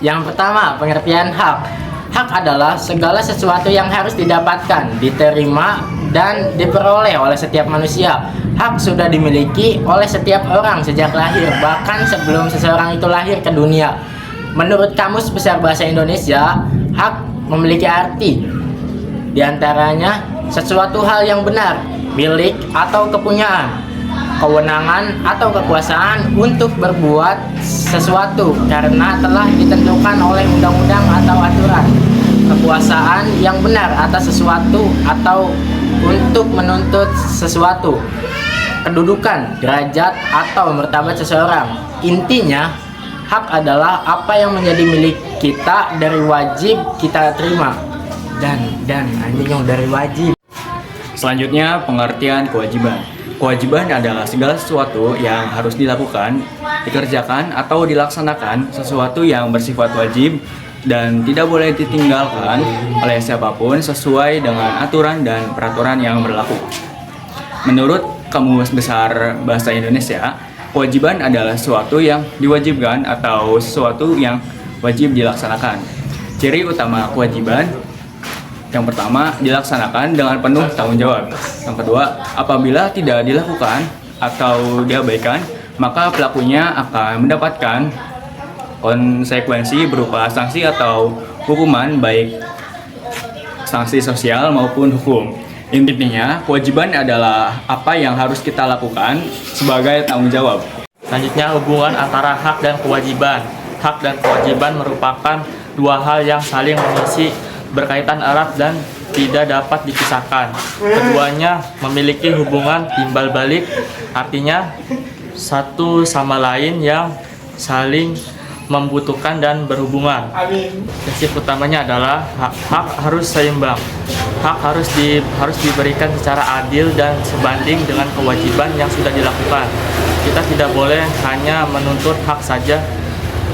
Yang pertama, pengertian hak. Hak adalah segala sesuatu yang harus didapatkan, diterima, dan diperoleh oleh setiap manusia. Hak sudah dimiliki oleh setiap orang sejak lahir, bahkan sebelum seseorang itu lahir ke dunia. Menurut Kamus Besar Bahasa Indonesia, hak memiliki arti. Di antaranya, sesuatu hal yang benar, milik atau kepunyaan, kewenangan atau kekuasaan untuk berbuat sesuatu karena telah ditentukan oleh undang-undang atau aturan. Kekuasaan yang benar atas sesuatu atau untuk menuntut sesuatu. Kedudukan, derajat, atau martabat seseorang. Intinya, hak adalah apa yang menjadi milik kita dari wajib kita terima. Dan anjing dari wajib. Selanjutnya, pengertian kewajiban. Kewajiban adalah segala sesuatu yang harus dilakukan, dikerjakan, atau dilaksanakan, sesuatu yang bersifat wajib dan tidak boleh ditinggalkan oleh siapapun sesuai dengan aturan dan peraturan yang berlaku. Menurut Kamus Besar Bahasa Indonesia, kewajiban adalah sesuatu yang diwajibkan atau sesuatu yang wajib dilaksanakan. Ciri utama kewajiban: yang pertama, dilaksanakan dengan penuh tanggung jawab. Yang kedua, apabila tidak dilakukan atau diabaikan, maka pelakunya akan mendapatkan konsekuensi berupa sanksi atau hukuman, baik sanksi sosial maupun hukum. Intinya, kewajiban adalah apa yang harus kita lakukan sebagai tanggung jawab. Selanjutnya, hubungan antara hak dan kewajiban. Hak dan kewajiban merupakan dua hal yang saling mengisi, berkaitan erat dan tidak dapat dipisahkan. Keduanya memiliki hubungan timbal balik, artinya satu sama lain yang saling membutuhkan dan berhubungan. Prinsip utamanya adalah hak harus seimbang. Hak harus diberikan secara adil dan sebanding dengan kewajiban yang sudah dilakukan. Kita tidak boleh hanya menuntut hak saja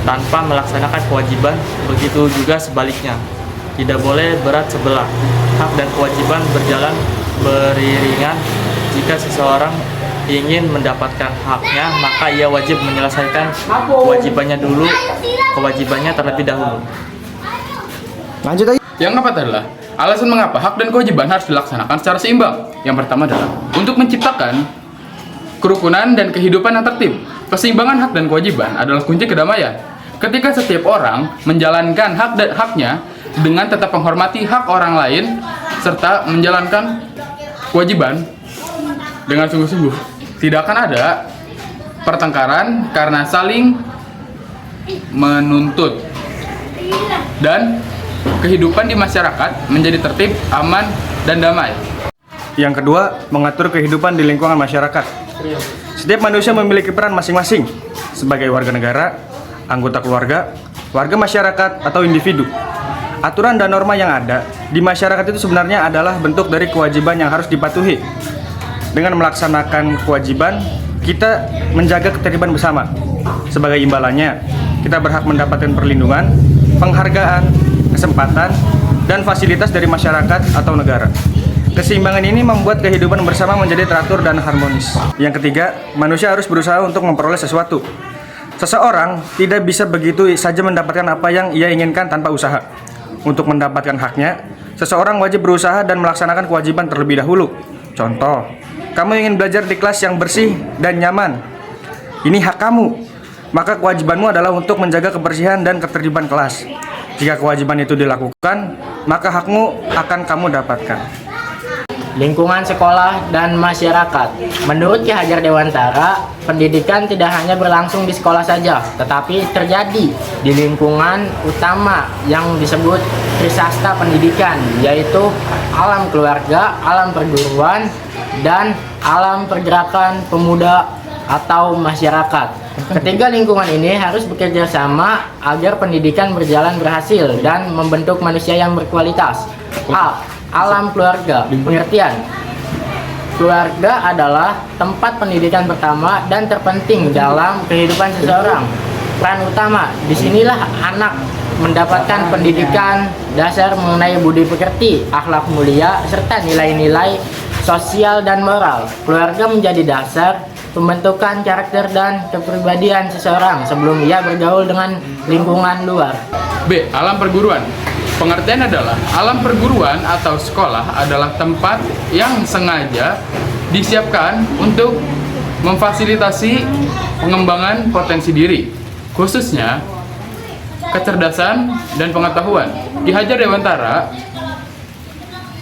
tanpa melaksanakan kewajiban, begitu juga sebaliknya. Tidak boleh berat sebelah. Hak dan kewajiban berjalan beriringan. Jika seseorang ingin mendapatkan haknya, maka ia wajib menyelesaikan kewajibannya terlebih dahulu. Lanjut aja. Yang keempat adalah alasan mengapa hak dan kewajiban harus dilaksanakan secara seimbang. Yang pertama adalah untuk menciptakan kerukunan dan kehidupan yang tertib. Keseimbangan hak dan kewajiban adalah kunci kedamaian. Ketika setiap orang menjalankan hak dan haknya dengan tetap menghormati hak orang lain serta menjalankan kewajiban dengan sungguh-sungguh, tidak akan ada pertengkaran karena saling menuntut, dan kehidupan di masyarakat menjadi tertib, aman, dan damai. Yang kedua, mengatur kehidupan di lingkungan masyarakat. Setiap manusia memiliki peran masing-masing sebagai warga negara, anggota keluarga, warga masyarakat, atau individu. Aturan dan norma yang ada di masyarakat itu sebenarnya adalah bentuk dari kewajiban yang harus dipatuhi. Dengan melaksanakan kewajiban, kita menjaga ketertiban bersama. Sebagai imbalannya, kita berhak mendapatkan perlindungan, penghargaan, kesempatan, dan fasilitas dari masyarakat atau negara. Keseimbangan ini membuat kehidupan bersama menjadi teratur dan harmonis. Yang ketiga, manusia harus berusaha untuk memperoleh sesuatu. Seseorang tidak bisa begitu saja mendapatkan apa yang ia inginkan tanpa usaha. Untuk mendapatkan haknya, seseorang wajib berusaha dan melaksanakan kewajiban terlebih dahulu. Contoh, kamu ingin belajar di kelas yang bersih dan nyaman. Ini hak kamu. Maka kewajibanmu adalah untuk menjaga kebersihan dan ketertiban kelas. Jika kewajiban itu dilakukan, maka hakmu akan kamu dapatkan. Lingkungan sekolah dan masyarakat. Menurut Ki Hajar Dewantara, pendidikan tidak hanya berlangsung di sekolah saja, tetapi terjadi di lingkungan utama yang disebut trisastra pendidikan, yaitu alam keluarga, alam perguruan, dan alam pergerakan pemuda atau masyarakat. Ketiga lingkungan ini harus bekerja sama agar pendidikan berjalan berhasil dan membentuk manusia yang berkualitas. Alam keluarga. Pengertian: keluarga adalah tempat pendidikan pertama dan terpenting dalam kehidupan seseorang. Peran utama disinilah anak mendapatkan pendidikan dasar mengenai budi pekerti, akhlak mulia, serta nilai-nilai sosial dan moral. Keluarga menjadi dasar pembentukan karakter dan kepribadian seseorang sebelum ia bergaul dengan lingkungan luar. B. Alam perguruan. Pengertian adalah alam perguruan atau sekolah adalah tempat yang sengaja disiapkan untuk memfasilitasi pengembangan potensi diri, khususnya kecerdasan dan pengetahuan. Ki Hajar Dewantara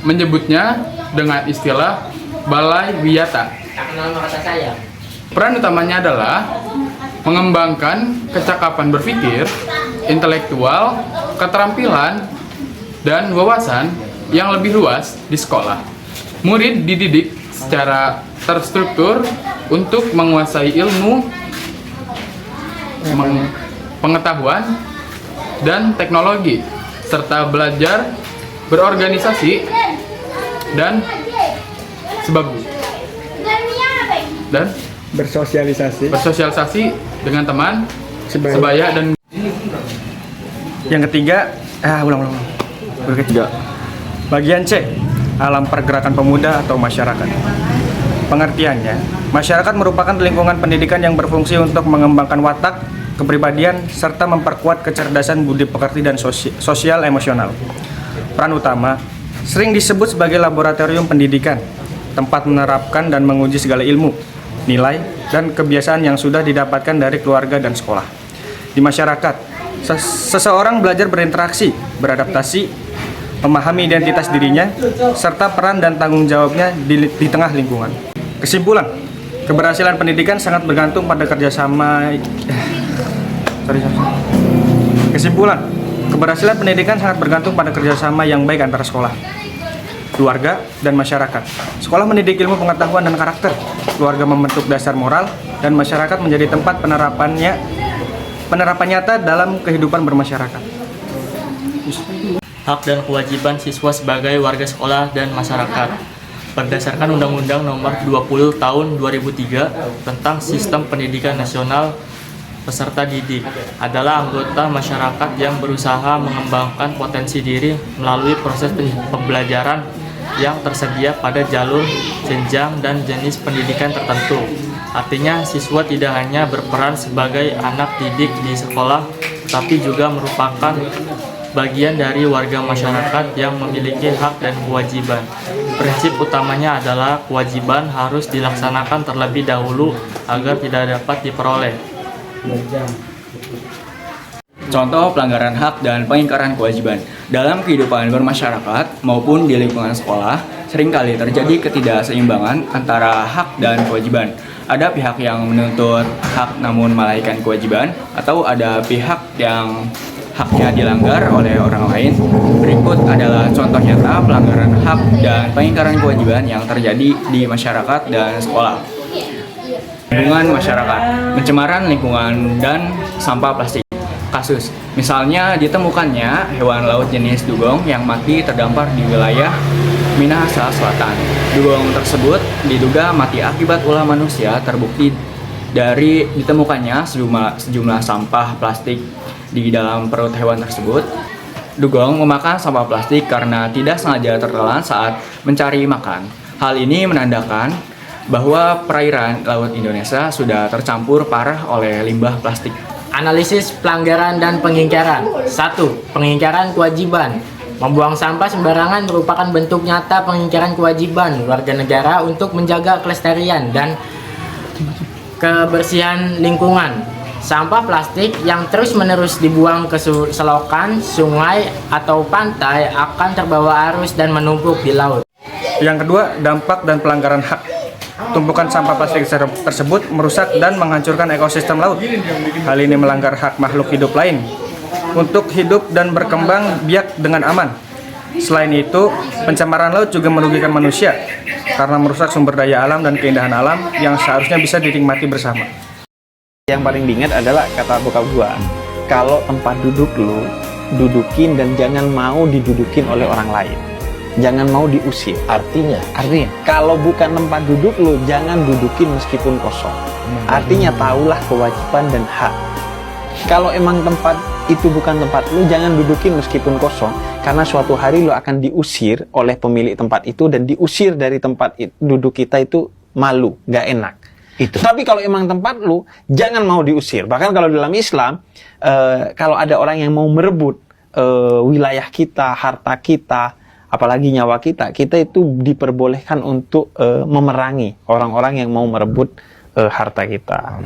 menyebutnya dengan istilah balai wiyata. Nama kata saya. Peran utamanya adalah mengembangkan kecakapan berpikir, intelektual, keterampilan, dan wawasan yang lebih luas di sekolah. Murid dididik secara terstruktur untuk menguasai ilmu, pengetahuan, dan teknologi, serta belajar berorganisasi dan bersosialisasi dengan teman sebaya dan Yang ketiga, bagian C, alam pergerakan pemuda atau masyarakat. Pengertiannya, masyarakat merupakan lingkungan pendidikan yang berfungsi untuk mengembangkan watak, kepribadian, serta memperkuat kecerdasan budi pekerti dan sosial emosional. Peran utama sering disebut sebagai laboratorium pendidikan, tempat menerapkan dan menguji segala ilmu, nilai, dan kebiasaan yang sudah didapatkan dari keluarga dan sekolah. Di masyarakat, seseorang belajar berinteraksi, beradaptasi, memahami identitas dirinya, serta peran dan tanggung jawabnya di tengah lingkungan. Kesimpulan, keberhasilan pendidikan sangat bergantung pada kerjasama. Kesimpulan, keberhasilan pendidikan sangat bergantung pada kerjasama yang baik antara sekolah, keluarga, dan masyarakat. Sekolah mendidik ilmu pengetahuan dan karakter, keluarga membentuk dasar moral, dan masyarakat menjadi tempat penerapan nyata dalam kehidupan bermasyarakat. Hak dan kewajiban siswa sebagai warga sekolah dan masyarakat. Berdasarkan Undang-Undang Nomor 20 Tahun 2003 tentang Sistem Pendidikan Nasional, peserta didik adalah anggota masyarakat yang berusaha mengembangkan potensi diri melalui proses pembelajaran yang tersedia pada jalur, jenjang, dan jenis pendidikan tertentu. Artinya, siswa tidak hanya berperan sebagai anak didik di sekolah, tapi juga merupakan bagian dari warga masyarakat yang memiliki hak dan kewajiban. Prinsip utamanya adalah kewajiban harus dilaksanakan terlebih dahulu agar tidak dapat diperoleh. Contoh pelanggaran hak dan pengingkaran kewajiban. Dalam kehidupan bermasyarakat maupun di lingkungan sekolah, seringkali terjadi ketidakseimbangan antara hak dan kewajiban. Ada pihak yang menuntut hak namun melalaikan kewajiban, atau ada pihak yang haknya dilanggar oleh orang lain. Berikut adalah contoh nyata pelanggaran hak dan pengingkaran kewajiban yang terjadi di masyarakat dan sekolah. Lingkungan masyarakat, pencemaran lingkungan, dan sampah plastik. Kasus, misalnya ditemukannya hewan laut jenis dugong yang mati terdampar di wilayah Minahasa Selatan. Dugong tersebut diduga mati akibat ulah manusia, terbukti dari ditemukannya sejumlah sampah plastik di dalam perut hewan tersebut. Dugong memakan sampah plastik karena tidak sengaja tertelan saat mencari makan. Hal ini menandakan bahwa perairan laut Indonesia sudah tercampur parah oleh limbah plastik. Analisis pelanggaran dan pengingkaran. 1. Pengingkaran kewajiban. Membuang sampah sembarangan merupakan bentuk nyata pengingkaran kewajiban warga negara untuk menjaga kelestarian dan kebersihan lingkungan. Sampah plastik yang terus-menerus dibuang ke selokan, sungai, atau pantai akan terbawa arus dan menumpuk di laut. Yang kedua, dampak dan pelanggaran hak. Tumpukan sampah plastik tersebut merusak dan menghancurkan ekosistem laut. Hal ini melanggar hak makhluk hidup lain untuk hidup dan berkembang biak dengan aman. Selain itu, pencemaran laut juga merugikan manusia karena merusak sumber daya alam dan keindahan alam yang seharusnya bisa dinikmati bersama. Yang paling diingat adalah kata bokap gua, kalau tempat duduk lu, dudukin dan jangan mau didudukin oleh orang lain. Jangan mau diusir. Artinya, kalau bukan tempat duduk lu, jangan dudukin meskipun kosong. Artinya, tahulah kewajiban dan hak. Kalau emang tempat itu bukan tempat lu, jangan dudukin meskipun kosong. Karena suatu hari lu akan diusir oleh pemilik tempat itu, dan diusir dari tempat duduk kita itu malu, gak enak. Itu. Tapi kalau emang tempat lu, jangan mau diusir. Bahkan kalau dalam Islam, kalau ada orang yang mau merebut wilayah kita, harta kita, apalagi nyawa kita, kita itu diperbolehkan untuk memerangi orang-orang yang mau merebut harta kita.